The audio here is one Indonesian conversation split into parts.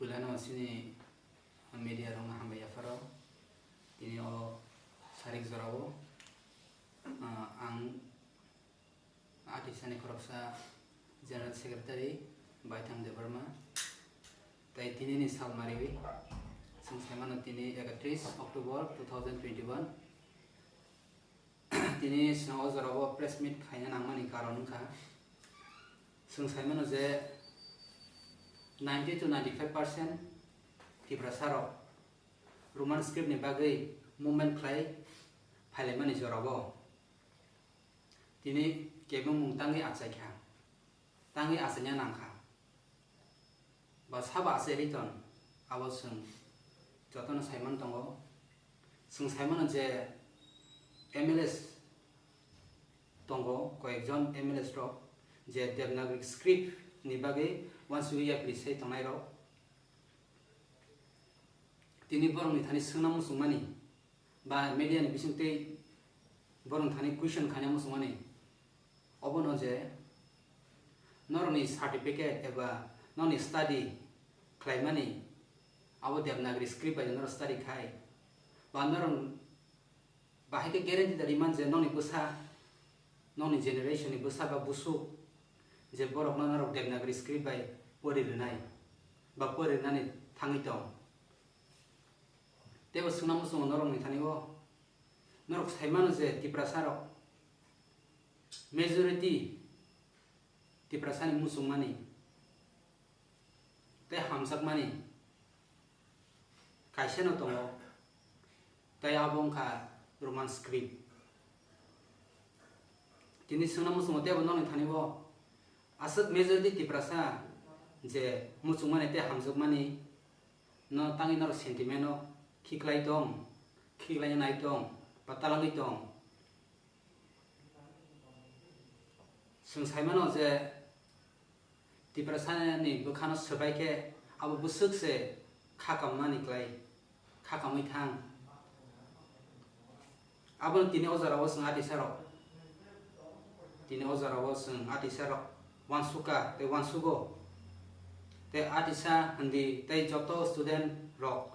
Pulano sini media rong hambai afaro ini o sarik zorawo ang artisani koroksa General Secretary Baitang Devarma tai tini ni sal mariwi sengsemano tini 31 Oktober 2021 tini snow zorawo press meet khaina nangmani karon kha sengsemano je 90 to 95% Tibrasaro Roman script ni bagai movement play phale mani jorabo tini kebung mung tangi atsai kha tangi asanya nangkha bas haba aseriton awasung jotono Simon tongo sung Simon je MLS tongo koekjon MLS ro je Devanagari script ni bagai once we have say tongai ro tini borong ni thani sungnamu sungmani ba media ni bisingte borong thani question khanyamu sungmani obono je noroni certificate eba noni study klaimani abo Devanagari script ba nor study khai ba noron bahai ke guarantee dari man je noni busa noni generation ni busa ba busuk je borok norok Devanagari script by pori renai ba pori renani thangi tong tebo sunam sung norok ni thani go norok saimano je Tiprasaro majority Tiprasani musung mani te hamsak mani kaiseno tongo tai abong kha Roman script tini sunam sung tebo noni thani go asat majority Tiprasa je musung mani te hamsak mani no tangi nor sentimento khiklai tong khiklai nai tong patalangi tong sung saimano je Tiprasa ni bukhano sabai ke abo busuk se khakam mani klai khakamai thang abo tini ozarawo sung ati sarok tini ozarawo sung ati sarok wansuka te wansugo te atisa handi te joto student rok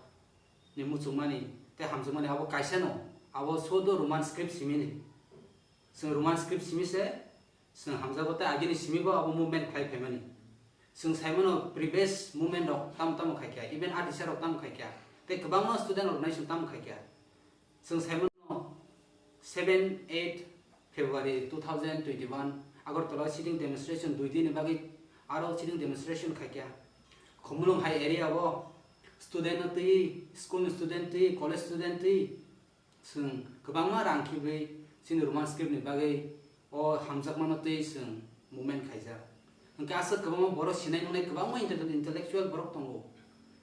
ni muchumani te hamjumani abo kaisano abo sodo Roman script simini sung Roman script simise sung hamjago te agini simibo abo movement khai phaimani sung saimono previous movement rok tam khai kya even atisa rok tam khai kya te kwbangma student rok nai sung tam khai kya sung saimono 7-8 February 2021 Agartala sitting demonstration 2 din bagi aro sitting demonstration khaikya khomulong high area bo student ti school student ti college student ti sung kwbangma rangkhibui sin Roman script ni bagi o hamjakmano ti sung movement khaija engka asa kwbangma boro sinai nunai kwbangma intellectual borok tongo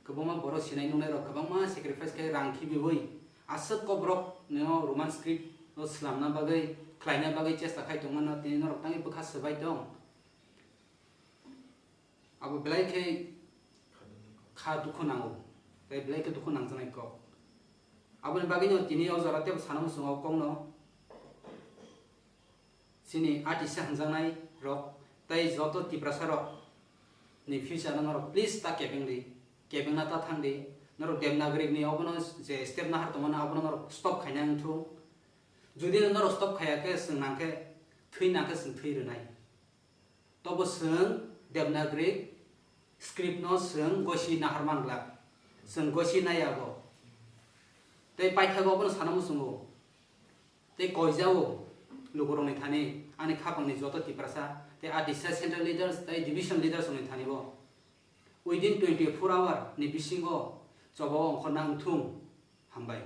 kwbangma boro sinai nunai ro kwbangma sacrifice kai rangkhibui asa ko borok no Roman script no slamna bagi klaina bagai chesta khai tongmana tini norok tangi bukha sabai tong abo belai ke kha dukhu nango tai belai ke dukhu nangjanai ko abo ni bagai no tini ozara te sanam sungo kongno sini artist hanjangnai rok tai joto Tiprasa rok ni future norok please ta keping na ta thangdi norok Devanagari ni obono je step na har tongmana abono norok stop khainang thu যদি নর স্টপ খায়াকে সং নাকে থুই নাকে সং থুই রনাই তব song Devanagari script no sung gosi naharman glak sung gosi nayago te paithago bon sanamu sungo te koijao lugoroni thani ani khapangni joto Tiprasa te adisa central leaders te division leaders oni thani bo within 24 hour ni bisingo chobo khonang thung hambai